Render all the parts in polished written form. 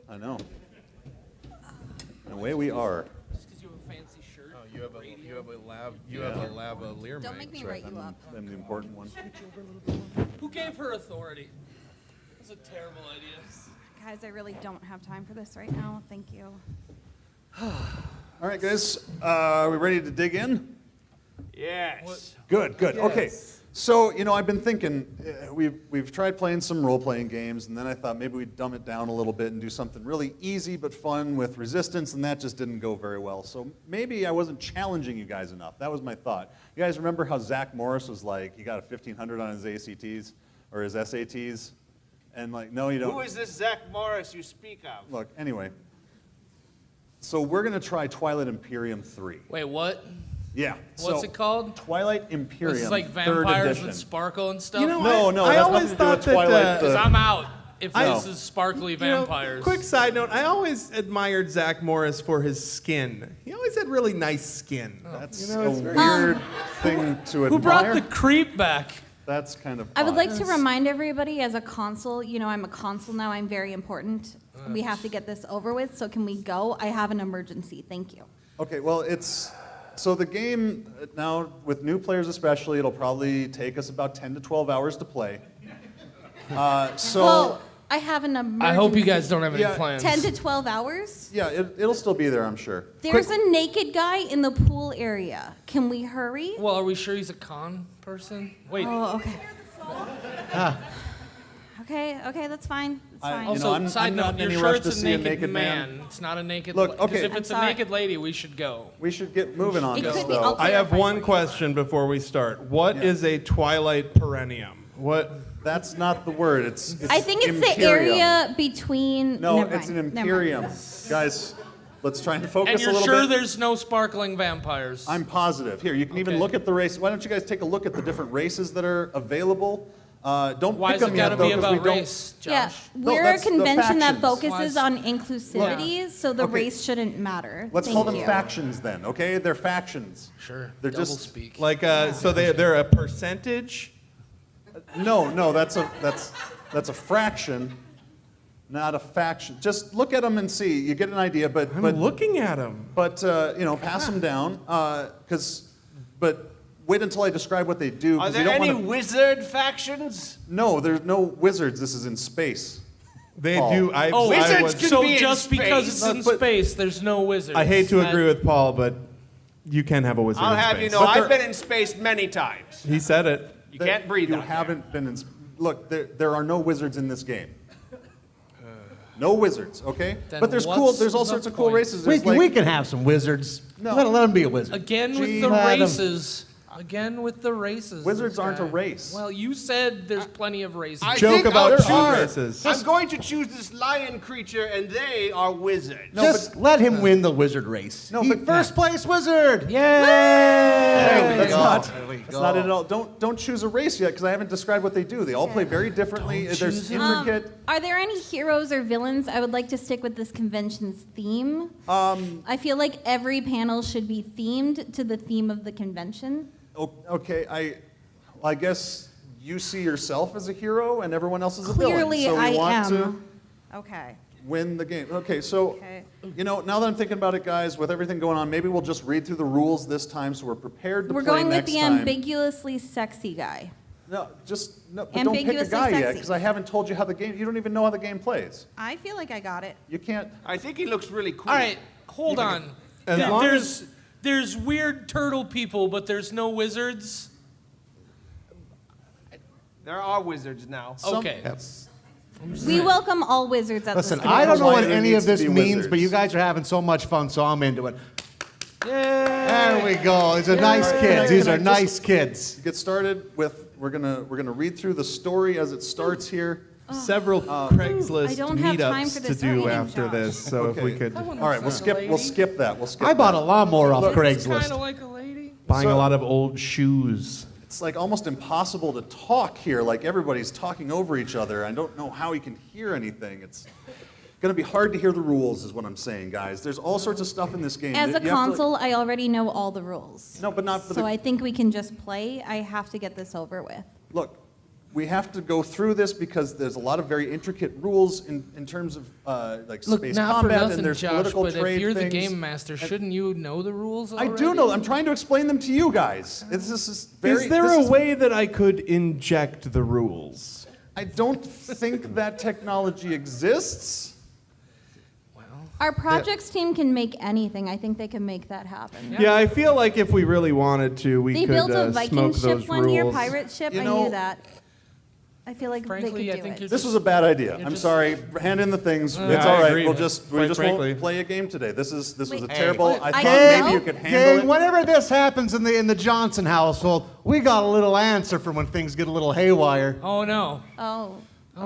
I know. And away we are. Just because you have a fancy shirt. Oh, you have a lavalier Don't mic. make me write you up. I'm the important one. Who gave her authority? That's a terrible idea. Guys, I really don't have time for this right now. Thank you. All right, guys. Are we ready to dig in? Yes. Good, good. Okay. So, I've been thinking, we've tried playing some role-playing games, and then I thought maybe we'd dumb it down a little bit and do something really easy but fun with resistance, and that just didn't go very well. So maybe I wasn't challenging you guys enough. That was my thought. You guys remember how Zach Morris was like, he got a 1,500 on his ACTs or his SATs? And like, no, you don't. Who is this Zach Morris you speak of? Look, anyway. So we're going to try Twilight Imperium 3. Wait, what? Yeah. What's it called? Twilight Imperium. This is like 3rd vampires edition. with sparkle and stuff? No, I that's always nothing to do thought with that, Twilight. Because I'm out if No. this is sparkly vampires. Quick side note, I always admired Zach Morris for his skin. He always had really nice skin. That's You know, a it's very- weird thing to admire. Who brought the creep back? That's kind of I would odd. like to remind everybody as a consul, I'm a consul now, I'm very important. We have to get this over with, so can we go? I have an emergency, thank you. Okay, well, so the game now, with new players especially, it'll probably take us about 10 to 12 hours to play. Well, I have an emergency. I hope you guys don't have any Yeah. plans. 10 to 12 hours? Yeah, it'll still be there, I'm sure. There's a naked guy in the pool area. Can we hurry? Well, are we sure he's a con person? Wait. Oh, okay. Okay, that's fine. That's fine. You know, Also, I'm side not note, in you're any sure rush it's to a see a naked naked man. It's not a naked Look, Because okay. if it's a I'm sorry. naked lady, we should go. We should get moving on It this, could be though. also- I have Clarify one for you. question before we start. What Yeah. is a Twilight Perennium? What? That's not the word. It's I think it's the Imperium. area between. No, never it's an mind, never mind. Imperium. Guys, let's try and focus And a you're little sure bit. there's no sparkling vampires? I'm positive. Here, you can even Okay. look at the race. Why don't you guys take a look at the different races that are available? Don't Why pick is them it yet, got to though, be 'cause we about don't. race, Josh? Yeah, No, we're a that's the convention that factions. focuses Why on inclusivity, so the Okay. race shouldn't matter. Let's Thank call them you. factions then, okay? They're factions. Sure. They're Double just speak. Like, so they're a percentage? No, that's a fraction, not a faction. Just look at them and see. You get an idea, but I'm looking at them. pass them down, but wait until I describe what they do. Are 'Cause there you don't any wanna, wizard factions? No, there's no wizards. This is in space. They Paul. do. Oh, Wizards was, can so be in just because it's space. in But- space, there's no wizards. I hate to That- agree with Paul, but you can have a wizard I'll in have space. you know, But I've they're- been in space many times. He said it. You can't breathe You out there. haven't been in. Look, there are no wizards in this game. No wizards, okay? Then But there's what's there's all the sorts of cool point? races. We There's can, we can have some wizards. No. Let them be a wizard. Again with Gee, the let 'em- races. Again with the races. Wizards this aren't a guy. race. Well, you said there's plenty of races. I Joke think about I'll two choose- races. I'm going to choose this lion creature, and they are wizards. Just let him win the wizard race. No, He but- first place wizard. Yay! There we That's go. not. There we That's go. not it at all. Don't choose a race yet because I haven't described what they do. They all play very differently. Don't There's choose it. intricate. Are there any heroes or villains? I would like to stick with this convention's theme. I feel like every panel should be themed to the theme of the convention. Okay, I guess you see yourself as a hero and everyone else as a villain. Clearly, So we I want am. to Okay. win the game. Okay, so Okay. now that I'm thinking about it, guys, with everything going on, maybe we'll just read through the rules this time so we're prepared to We're play going with next the time. ambiguously sexy guy. No, but don't pick a Ambiguously guy yet sexy. because I haven't told you how the game. You don't even know how the game plays. I feel like I got it. You can't. I think he looks really cool. All right, hold on. As long There's weird turtle people, but there's no wizards. There are wizards now. Okay. We welcome all wizards at Listen, this I don't know what There any needs of to this be means, but wizards. you guys are having so much fun, so I'm into it. There we go. These are nice kids. These are nice kids. To get started with, we're gonna read through the story as it starts here. several I Craigslist don't have time for meetups to this do already, after Josh. this. So if we Okay. could, All right, we'll skip that. We'll skip. I bought that. a lawnmower off Kind Craigslist. of like a lady. buying So- a lot of old shoes. It's like almost impossible to talk here. Like everybody's talking over each other. I don't know how you can hear anything. It's gonna be hard to hear the rules, is what I'm saying, guys. There's all sorts of stuff in this game. As a You have to, consul, I already know all the rules. No, but not for So the. I think we can just play. I have to get this over with. Look, we have to go through this because there's a lot of very intricate rules in terms of like Look, space not for combat, nothing, and there's Josh, political but trade if you're things. the game master, shouldn't you know the rules I already? do know. I'm trying to explain them to you guys. This is very. Is there this a is- way that I could inject the rules? I don't think that technology exists. Our projects team can make anything. I think they can make that happen. Yeah, I feel like if we really wanted to, we They could built a Viking smoke ship those one year, rules. pirate ship. You I know- knew that. I feel like Frankly, I they could think do you're it. This was a bad idea. I'm just- sorry. Hand in the things. Yeah, It's I all right. agree. We Quite just frankly. won't play a game today. This was a Wait. terrible. Hey. I I thought can maybe you help? could handle Gang, it. whenever this happens in the Johnson household, we got a little answer for when things get a little haywire. Oh no. Oh,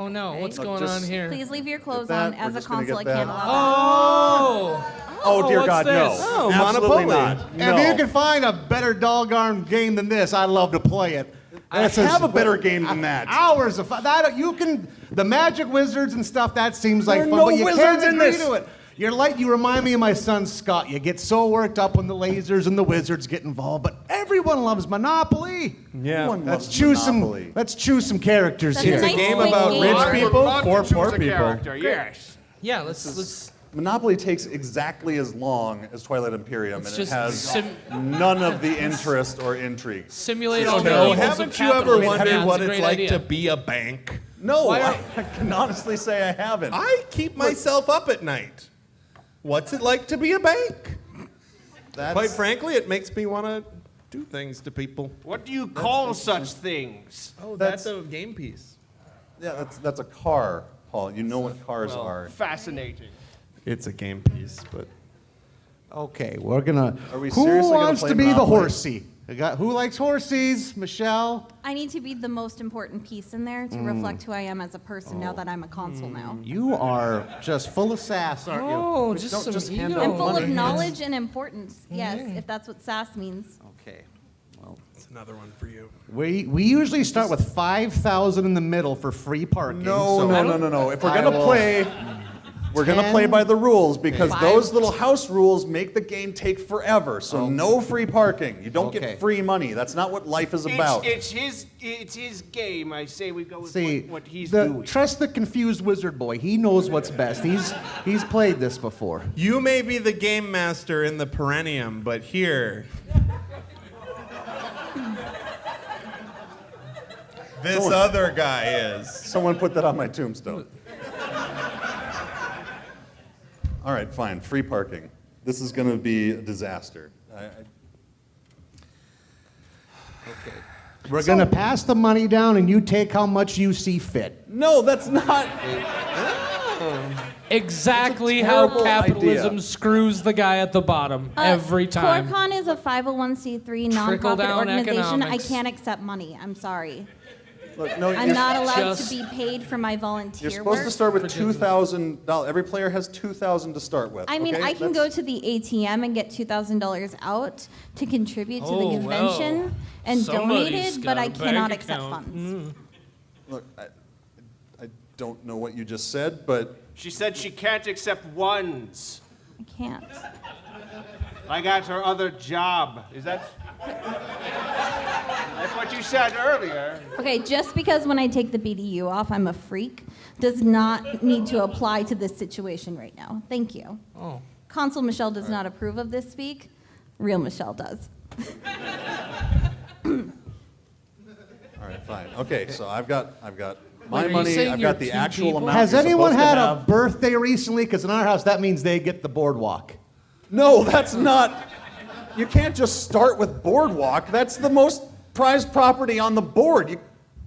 No. Okay. What's Look, going just- on here? please leave your clothes that, on. we're As a just gonna console, I get can't that. allow that. Oh dear what's God, this? no. Oh, Absolutely Monopoly. not. No. If you can find a better doggone game than this, I'd love to play it. I have a better game than that. Hours of fun. That you can the magic wizards and stuff. That seems like There are fun, no but you wizards can't in agree this. to it. You remind me of my son Scott. You get so worked up when the lasers and the wizards get involved, but everyone loves Monopoly. Yeah. Everyone Let's loves choose Monopoly. let's choose some characters That's here. It's a nice game quick about game. rich I would people love to for choose poor a people. character, yes. Yeah, let's Monopoly takes exactly as long as Twilight Imperium, Let's and it just has none of the interest or intrigue. simulate all the No, evils of haven't you ever capitalism. Yeah, wondered it's what a it's great like idea. to be a bank? No, Why I can honestly say I haven't. I keep myself up at night. What's it like to be a bank? That's, Quite frankly, it makes me want to do things to people. What do you call such things? Oh, that's a game piece. yeah, that's a car, Paul. You know what cars are. Fascinating. It's a game piece, but Okay, we're gonna. Are we who seriously gonna wants play to be the Monopoly? horsey? Who likes horsies? Michelle. I need to be the most important piece in there to reflect who I am as a person now that I'm a console now. You are just full of sass, aren't you? Oh, Don't just some just ego. hand I'm full of money. knowledge and importance. Yes, if that's what sass means. Okay. it's another one for you. We usually start with 5,000 in the middle for free parking. No, so no. If we're I gonna will- play, we're gonna play by the rules because Five. those little house rules make the game take forever. So no free parking. You don't Okay. get free money. That's not what life is about. It's his game. I say we go with See, what he's the, doing. trust the confused wizard boy. He knows what's best. He's played this before. You may be the game master in the Perennium, but here. This other guy is. Someone put that on my tombstone. All right, fine. Free parking. This is going to be a disaster. We're gonna pass the money down, and you take how much you see fit. No, that's not. Exactly how terrible capitalism idea. screws the guy at the bottom every time. CoreCon is a 501c3 nonprofit Trickle-down organization. economics. I can't accept money. I'm sorry. Look, no, I'm you're, not allowed just- to be paid for my volunteer you're supposed work. to start with $2,000. Every player has $2,000 to start with. I mean, okay? I can go That's- to the ATM and get $2,000 out to contribute to the Oh, convention well. and donate Somebody's it, got but I a cannot bank accept account. funds. Look, I don't know what you just said, but She said she can't accept ones. I can't. I got her other job. Is that? That's what you said earlier. Okay, just because when I take the BDU off, I'm a freak, does not need to apply to this situation right now. Thank you. Oh. Consul Michelle does not approve of this speak. Real Michelle does. all right, fine. Okay, so I've got my Wait, are you money. saying I've you're got the two actual people? amount. Has you're anyone supposed to had a have. birthday recently? Because in our house, that means they get the boardwalk. No, that's not. You can't just start with Boardwalk. That's the most prized property on the board.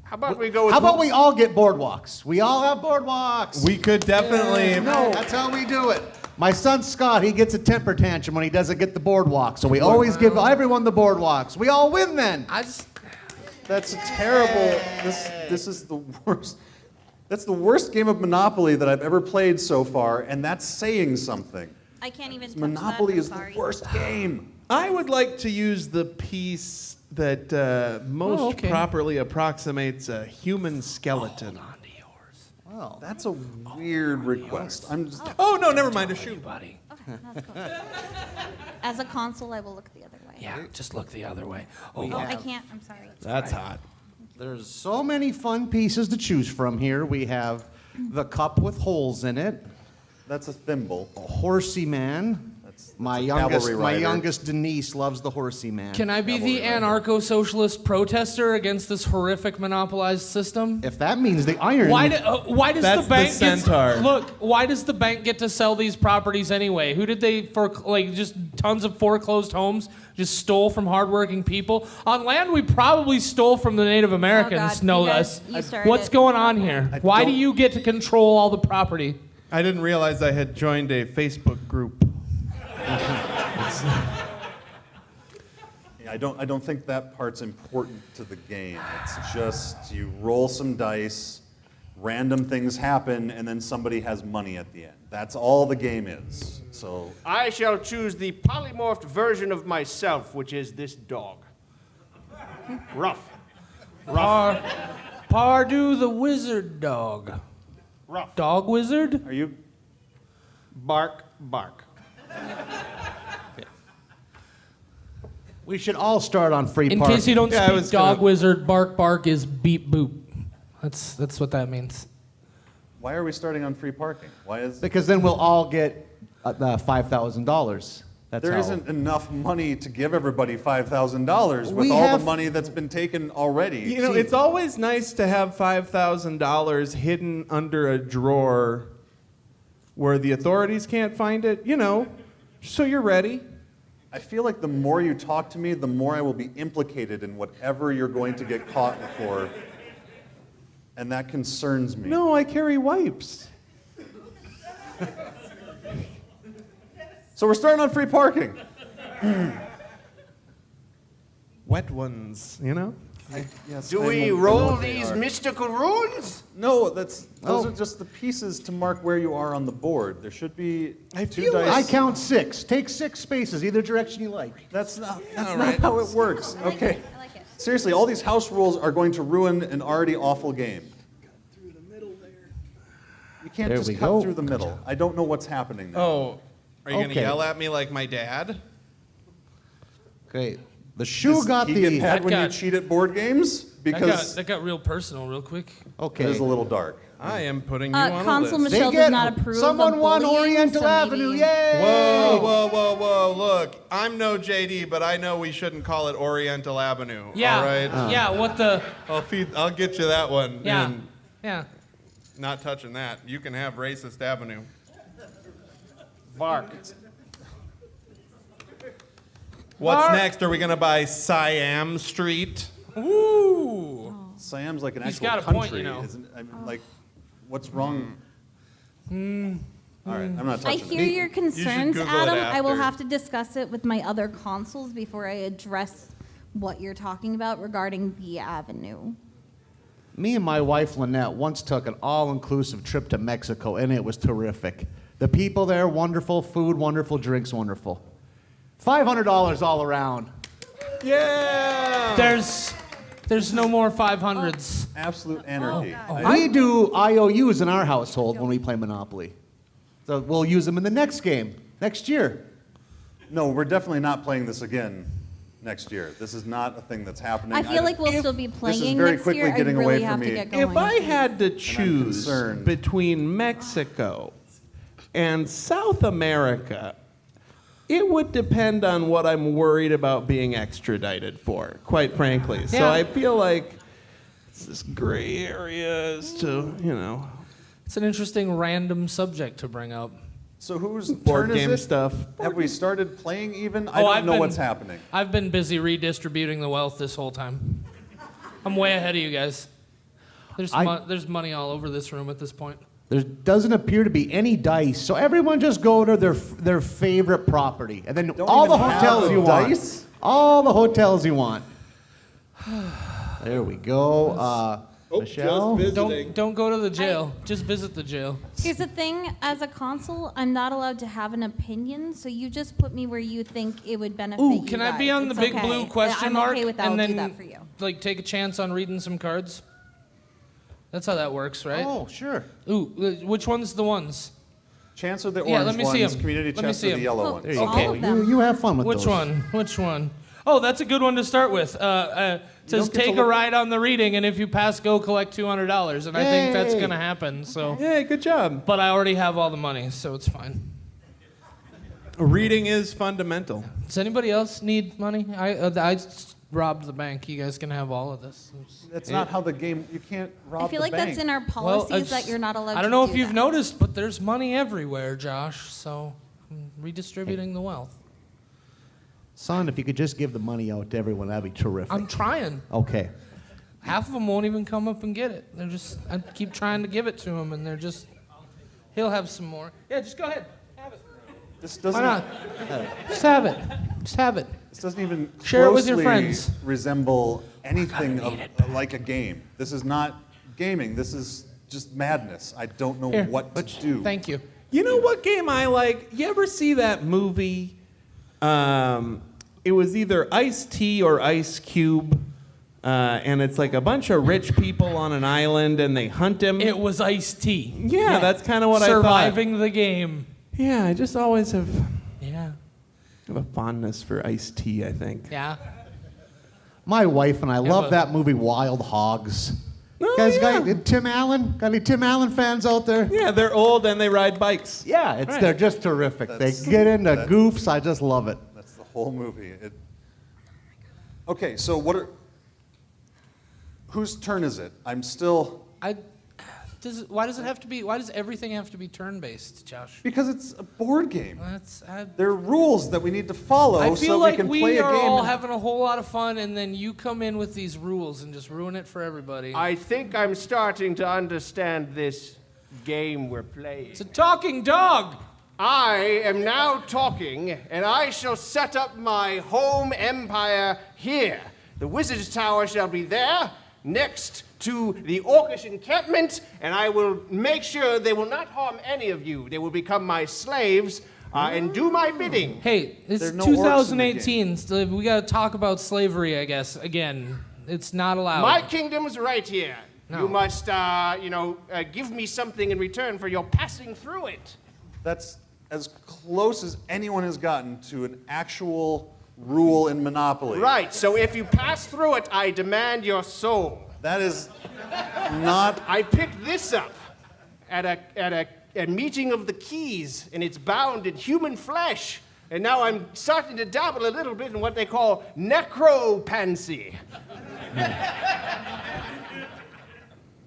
How about we go with? How about we all get boardwalks? We all have boardwalks. We could definitely. That's how we do it. My son Scott, he gets a temper tantrum when he doesn't get the boardwalk. So we always give everyone the boardwalks. We all win then. I just. That's terrible. This is the worst. That's the worst game of Monopoly that I've ever played so far, and that's saying something. I can't even touch Monopoly that. is the worst game. I would like to use the piece that most okay. properly approximates a human skeleton. Well, That's a weird request. I'm just, Oh, no, never mind. A shoe. Buddy. Okay, that's cool. As a consul, I will look the other way. Yeah, just look the other way. Oh, Oh, I can't. I'm sorry. That's hot. There's so many fun pieces to choose from here. We have the cup with holes in it, That's a thimble. a horsey man. That's My a youngest, cavalry my rider. youngest Denise loves the horsey man. Can I be the anarcho-socialist protester against this horrific monopolized system? If that means the iron. Why does That's the bank the centaur. look? Why does the bank get to sell these properties anyway? Who did they just tons of foreclosed homes just stole from hardworking people on land we probably stole from the Native Americans? God, no you guys- less. you started What's it. going on here? Why do don't- you get to control all the property? I didn't realize I had joined a Facebook group. I don't think that part's important to the game. It's just you roll some dice, random things happen, and then somebody has money at the end. That's all the game is. So I shall choose the polymorphed version of myself, which is this dog. Rough. Pardu the wizard dog. Rough. Dog wizard? are you? Bark, bark. We should all start on free In park. case you don't Yeah, I speak, was dog gonna- wizard bark bark is beep boop. That's what that means. Why are we starting on free parking? Why is Because then we'll all get $5,000. That's there how. isn't enough money to give everybody $5,000 with We all have- the money that's been taken already? You know, it's always nice to have $5,000 hidden under a drawer where the authorities can't find it, so you're ready. I feel like the more you talk to me, the more I will be implicated in whatever you're going to get caught for. And that concerns me. No, I carry wipes. So we're starting on free parking. Wet ones, Yes, Do I we know roll what they these are. mystical runes? No, those Oh. are just the pieces to mark where you are on the board. There should be I two feel dice. I count 6. Take 6 spaces, either direction you like. That's not how it works. Okay. I like it. Seriously, all these house rules are going to ruin an already awful game. You can't There just we cut go. through the middle. I don't know what's happening there. Oh, are you going to Okay. yell at me like my dad? Okay. The shoe Does got he the. get mad when you got- cheat at board games? Because that got real personal real quick. it Okay. is a little dark. I am putting you on Consul a list. Michelle They does get not approve someone of won bullying, Oriental so maybe- Avenue. Yay! Whoa. Look, I'm no JD, but I know we shouldn't call it Oriental Avenue. Yeah. All right? Yeah. What the? I'll get you that one. Yeah. And Yeah. not touching that. You can have Racist Avenue. Bark. What's Mark. next? Are we going to buy Siam Street? Ooh. Siam's like an He's actual got a country, point, you know. isn't it? I mean, like, what's wrong? All right, I'm not I touching hear it. your concerns, Google it Adam. I will after. have to discuss it with my other consuls before I address what you're talking about regarding the avenue. Me and my wife Lynette once took an all-inclusive trip to Mexico, and it was terrific. The people there, wonderful. Food, wonderful. Drinks, wonderful. $500 all around. Yeah! There's no more 500s. Absolute anarchy. We do IOUs in our household when we play Monopoly. So we'll use them in the next game, next year. No, we're definitely not playing this again next year. This is not a thing that's happening. I feel like we'll If- still be this is playing very next quickly year. I getting really away have from to me. get going. If I had to choose concerned. between Mexico and South America, it would depend on what I'm worried about being extradited for, quite frankly. So Yeah. I feel like it's this gray area as to, It's an interesting random subject to bring up. So whose board turn is game it? stuff. Have we started playing even? I Oh, don't I've know been- what's happening. I've been busy redistributing the wealth this whole time. I'm way ahead of you guys. There's money all over this room at this point. There doesn't appear to be any dice, so everyone just go to their favorite property, and then Don't all the even have hotels the you dice? want. All the hotels you want. There we go. Michelle. Don't go to the jail. Just visit the jail. Here's the thing, as a consul, I'm not allowed to have an opinion, so you just put me where you think it would benefit Ooh, you can I be guys. on the It's big okay. blue question I'm mark okay with that. and I'll do then that for you. like take a chance on reading some cards? That's how that works, right? Oh, sure. Ooh, which one's the ones? Chance are the Yeah, orange let me see ones. 'em. Community Let me chest see are the 'em. yellow Oh, ones. There you all go. of them. You have fun with Which those. one? Which one? Oh, that's a good one to start with. It says don't get to take a look- ride on the reading, and if you pass, go collect $200. And I think that's Yay. gonna happen. So, Hey, good job. but I already have all the money, so it's fine. Reading is fundamental. Does anybody else need money? I robbed the bank. You guys can have all of this. That's not how the game. You can't rob I feel the like bank. that's in our Well, policies that you're not allowed to I don't know do if you've that. noticed, but there's money everywhere, Josh. So I'm redistributing the wealth. Son, if you could just give the money out to everyone, that'd be terrific. I'm trying. Okay. Half of them won't even come up and get it. I keep trying to give it to him, and he'll have some more. Yeah, just go ahead. Have it. This Why doesn't. not? Just have it. Just have it. This doesn't even Share it with your closely friends. resemble anything like a game. This is not gaming. This is just madness. I don't know Here. what to do. Thank you. You know what game I like? You ever see that movie? It was either Ice-T or Ice Cube, and it's like a bunch of rich people on an island, and they hunt him. It was Ice-T. Yeah, that's kind of what I thought. Surviving the game. Yeah, I just always have Yeah. a fondness for Ice-T, I think. Yeah. My wife and I but- love that movie Wild Hogs. Oh, Guys, yeah. got Tim Allen? Got any Tim Allen fans out there? Yeah, they're old and they ride bikes. Yeah, Right. they're just terrific. That's- They get into that- goofs. I just love it. That's the whole movie. Okay, so whose turn is it? I'm still. Why does it have to be? Why does everything have to be turn-based, Josh? Because it's a board game. I There are rules that we need to follow feel so like we can we play a are game. all and- having a whole lot of fun, and then you come in with these rules and just ruin it for everybody. I think I'm starting to understand this game we're playing. It's a talking dog. I am now talking, and I shall set up my home empire here. The Wizard's Tower shall be there, next to the Orcish encampment, and I will make sure they will not harm any of you. They will become my slaves and do my bidding. Hey, it's There are no orcs in the 2018. So we got to talk about slavery, I guess. Again, it's not allowed. My kingdom's right here. No. You must, give me something in return for your passing through it. That's as close as anyone has gotten to an actual rule in Monopoly. Right, so if you pass through it, I demand your soul. That is not. I picked this up at a meeting of the keys, and it's bound in human flesh. And now I'm starting to dabble a little bit in what they call necropancy.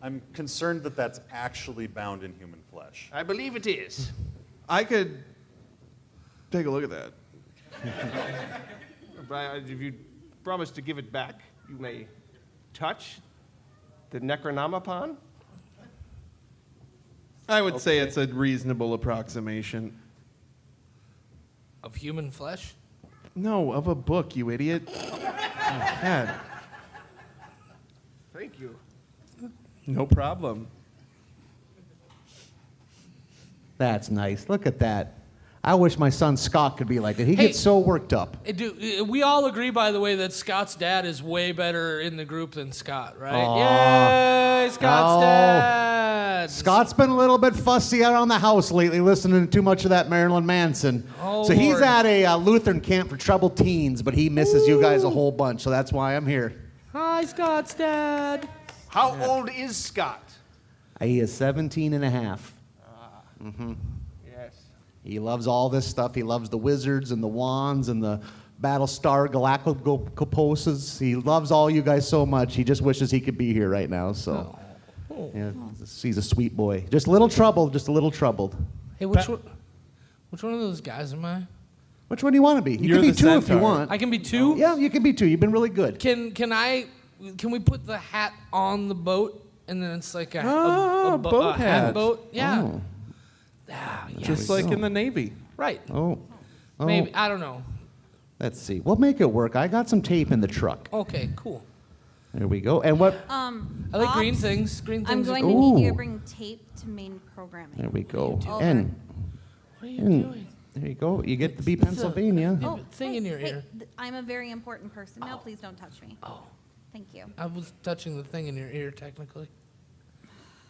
I'm concerned that that's actually bound in human flesh. I believe it is. I could take a look at that. But if you promise to give it back, you may touch the Necronomicon. I would say it's a reasonable approximation. Of human flesh? No, of a book, you idiot. Oh, God. Thank you. No problem. That's nice. Look at that. I wish my son Scott could be like that. He Hey. gets so worked up. We all agree, by the way, that Scott's dad is way better in the group than Scott, right? Aw. Yay, Scott's Oh. dad. Scott's been a little bit fussy around the house lately, listening to too much of that Marilyn Manson. Oh, so he's Lord. at a Lutheran camp for troubled teens, but he misses you guys a whole bunch, so that's why I'm here. Hi, Scott's dad. How old is Scott? He is 17 and a half. Yes. He loves all this stuff. He loves the wizards and the wands and the Battlestar Galacticos. He loves all you guys so much. He just wishes he could be here right now. So, yeah, he's a sweet boy. Just a little troubled. Just a little troubled. Hey, which one of those guys am I? Which one do you want to be? You You're can be the two if you centaur. want. I can be two. Yeah, you can be two. You've been really good. Can we put the hat on the boat and then it's like Ah, boat hat hat. boat? Yeah. Oh. Ah, yeah. Just like in the Navy. Right. Oh. Oh. Maybe I don't know. Let's see. We'll make it work. I got some tape in the truck. Okay, cool. There we go. And what? I like green Ops, things. Green I'm things. going are to cool. need you to Ooh. bring tape to main programming. There we go. Over. And What are you and doing? there you go. You get to be It's a- Pennsylvania. Oh, thing in your ear. I'm a very important person. No, please don't touch me. Oh, Thank you. I was touching the thing in your ear technically.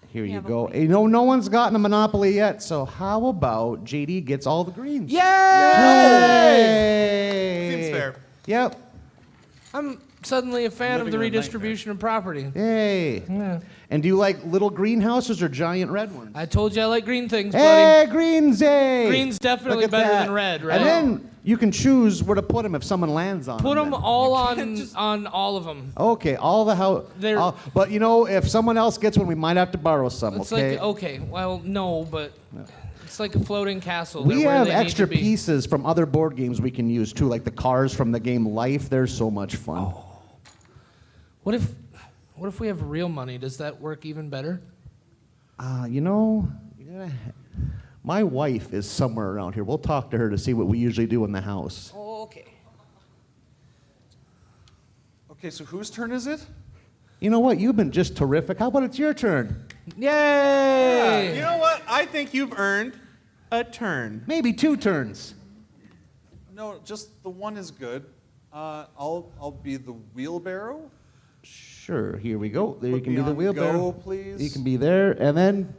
Here you Yeah, but go. we- No one's gotten a Monopoly yet, so how about JD gets all the greens? Yay! Yay! Seems fair. Yep. I'm suddenly a fan of Living the in a redistribution of property. Hey. Yeah. And do you like little greenhouses or giant red ones? I told you I like green things, buddy. Hey, greens, hey! Green's definitely Look at better that. than red, right? And then you can choose where to put them if someone lands on Put them. them all on all of them. Okay, all the house. They're- But you know, if someone else gets one, we might have to borrow some. It's Okay. like, okay, well, no, but it's like a floating castle. We They're where have they need extra to be. pieces from other board games we can use too, like the cars from the game Life. They're so much fun. What if we have real money? Does that work even better? You know, my wife is somewhere around here. We'll talk to her to see what we usually do in the house. Oh, okay. Okay, so whose turn is it? You know what? You've been just terrific. How about it's your turn? Yay! You know what? I think you've earned a turn. Maybe 2 turns. No, just the one is good. I'll be the wheelbarrow. Sure, here we go. There you Put can me be the on wheelbarrow. go, please. You can be there, and then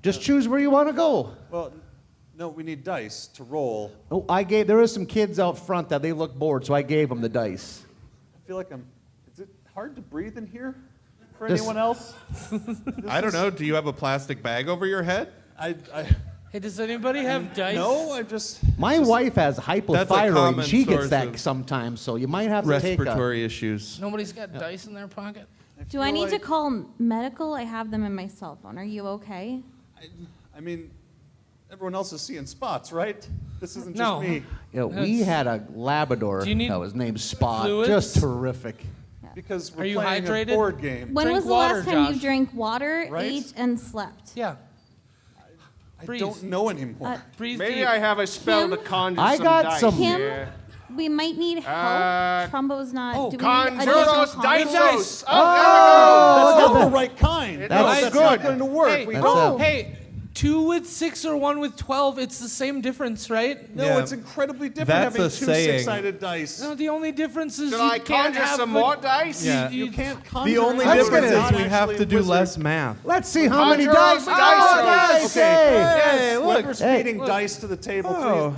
just choose where you want to go. Well, no, we need dice to roll. Oh, there was some kids out front that they looked bored, so I gave them the dice. I feel like is it hard to breathe in here for This- anyone else? I don't know. Do you have a plastic bag over your head? I Hey, does anybody have dice? no, I just. My wife has hypothyroid. common She gets source that of sometimes, so you might have to take a... Respiratory issues. Nobody's got dice in their pocket? Do I feel need to like- call medical? I have them in my cell phone. Are you okay? I mean, everyone else is seeing spots, right? This isn't just No. me. You know, we That's- had a Labrador Do you need that was named Spot. fluids? Just terrific. Because Are we're you playing hydrated? a board game. When Drink was the water, last time Josh. you drank water, Right? ate, and slept? Yeah. I Breathe. don't know anymore. Breathe Maybe deep. I have a spell to Kim? conjure I some got dice some- Kim? here. We might need help. Trumbo's not. Oh, do we need additional Conjuros consoles? dice. dice. Oh, That's not the right kind. That's not good. going to work. Hey, We That's don't. a- hey, 2 with 6 or 1 with 12, it's the same difference, right? No, Yeah. it's incredibly different That's having a 2 saying. six-sided dice. No, the only difference is Should you I can't conjure have some the- more dice? Yeah. You can't conjure. The only Let's difference get it. is we have to do less math. Let's see how many Conjuros dice we dice got. rolls. Dice, hey. Hey, look. Whoever's Hey. feeding dice to the table, Oh. please.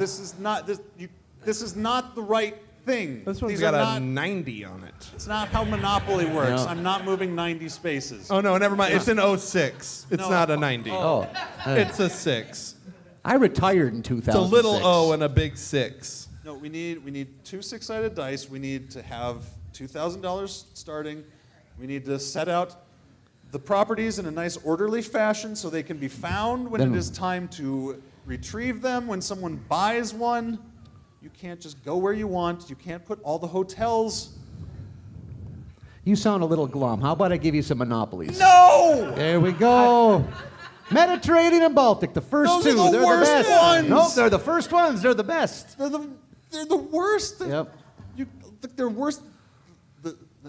This is not the right thing. This one's These got are a not. 90 on it. It's not how Monopoly works. No. I'm not moving 90 spaces. Oh, no, never mind. It's an 06. It's No. not a 90. Oh, It's a 6. I retired in It's 2006. a little O and a big 6. No, we need 2 six-sided dice. We need to have $2,000 starting. We need to set out the properties in a nice orderly fashion so they can be found when Then- it is time to retrieve them. When someone buys one, you can't just go where you want. You can't put all the hotels. You sound a little glum. How about I give you some monopolies? No! There we go. Mediterranean and Baltic, the first Those are two. the They're worst the best. ones. Nope, they're the first ones. They're the best. They're the worst. Yep. They're worse.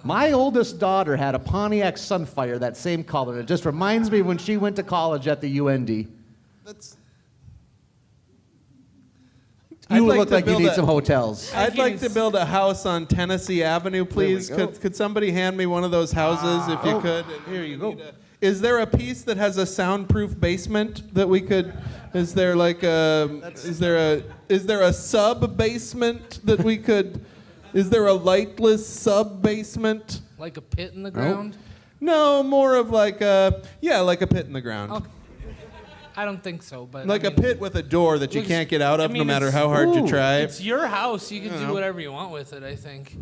My oldest daughter had a Pontiac Sunfire, that same color. It just reminds me when she went to college at the UND. That's. I'd You like look to like you build need a- some hotels. I'd like to build a house on Tennessee Avenue, please. go. Could somebody hand me one of those houses if you could? Here you go. Is there a piece that has a soundproof basement that we could? Is there like a? Is there a sub basement that we could? Is there a lightless sub basement? Like a pit in the ground? No, more of like a like a pit in the ground. Okay. I don't think so, but Like I a mean, pit with a door that you looks- can't get out I of no mean, matter it's- how hard you Ooh. try. It's your house. You can I do know. whatever you want with it, I think.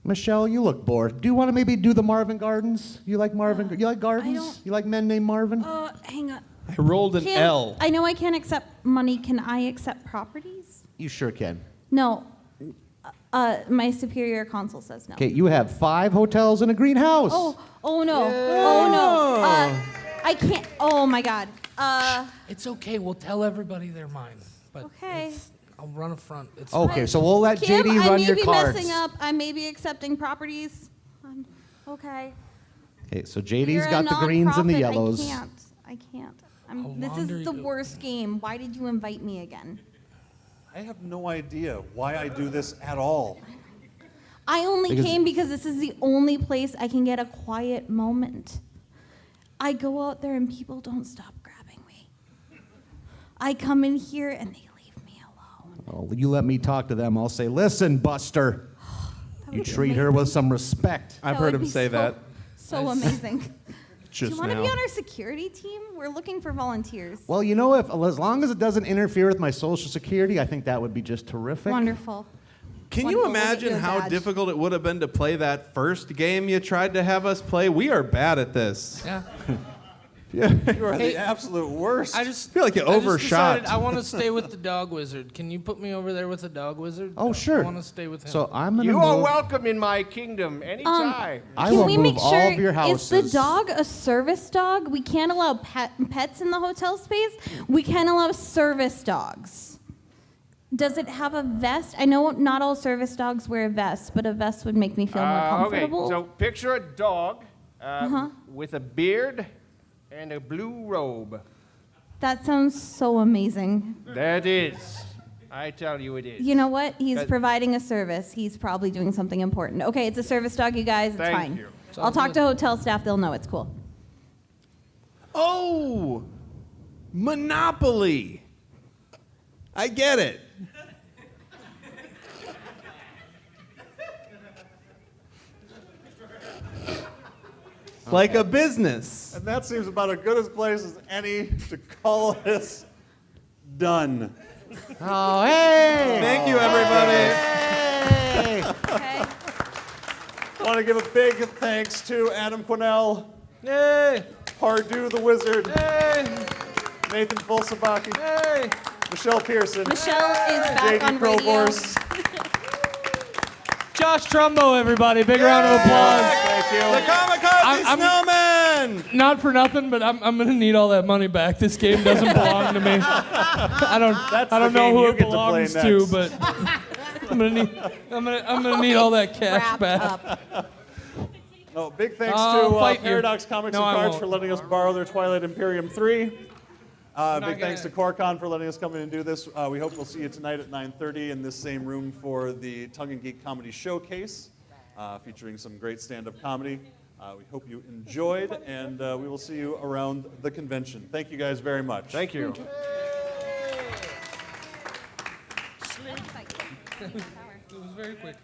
Michelle, you look bored. Do you want to maybe do the Marvin Gardens? You like Marvin? You like gardens? don't- You like men named Marvin? Hang on. I rolled an Kim, L. I know I can't accept money. Can I accept properties? You sure can. No. My superior consul says no. Okay, you have 5 hotels and a greenhouse. Oh no. Oh no. I can't. Oh my God. It's okay. We'll tell everybody they're mine. But Okay. I'll run a front. It's Okay, so we'll let Kim, JD I run may your be cards. messing up. I may be accepting properties. Okay. Okay, so JD's You're a got the greens and the nonprofit. yellows. I can't. How This long is do you the do? worst game. Why did you invite me again? I have no idea why I do this at all. I only Because- came because this is the only place I can get a quiet moment. I go out there and people don't stop grabbing me. I come in here and they leave me alone. Oh, you let me talk to them. I'll say, listen, Buster. You treat her with some respect. I've That heard would him be say so- that So amazing. Do just you want to now. be on our security team? We're looking for volunteers. Well, you know, as long as it doesn't interfere with my Social Security, I think that would be just terrific. Wonderful. Can you Wonderful. We'll get imagine you a how badge. difficult it would have been to play that first game you tried to have us play? We are bad at this. Yeah. You are Hey, the absolute worst. I just feel like you I just overshot. decided I want to stay with the dog wizard. Can you put me over there with the dog wizard? Oh, sure. I want to stay with him. So I'm gonna You move. are welcome in my kingdom anytime. I Can will we move make all sure of your houses. is the dog a service dog? We can't allow pets in the hotel space. We can allow service dogs. Does it have a vest? I know not all service dogs wear a vest, but a vest would make me feel more Okay, comfortable. so picture a dog with a beard and a blue robe. That sounds so amazing. That is. I tell you it is. You know what? He's That- providing a service. He's probably doing something important. Okay, it's a service dog, you guys. It's Thank fine. you. I'll talk to hotel staff. They'll know it's cool. Oh, Monopoly. I get it. Like a business. And that seems about as good a place as any to call this done. Oh, hey! Thank you, everybody. Hey! Okay. Want to give a big thanks to Adam Quinnell, Yay! Pardue the Wizard, Yay! Nathan Fulsabaki, Yay! Michelle Pearson, Michelle is back JD on radio. Provorst. Josh Trumbo, everybody. Big round of applause. Thank you. The Kamikaze I'm- Snowman. Not for nothing, but I'm gonna need all that money back. This game doesn't belong to me. I That's don't the know game who you it get to play belongs to, next. but I'm gonna need all that cash Wrapped back. up. Oh, big thanks I'll to fight you. Paradox Comics No, and I Cards won't. for letting us borrow their Twilight Imperium 3. Big thanks to gonna- CoreCon for letting us come in and do this. We hope we'll see you tonight at 9:30 in this same room for the Tongue and Geek Comedy Showcase, featuring some great stand-up comedy. We hope you enjoyed, and we will see you around the convention. Thank you guys very much. Thank you. It was very quick.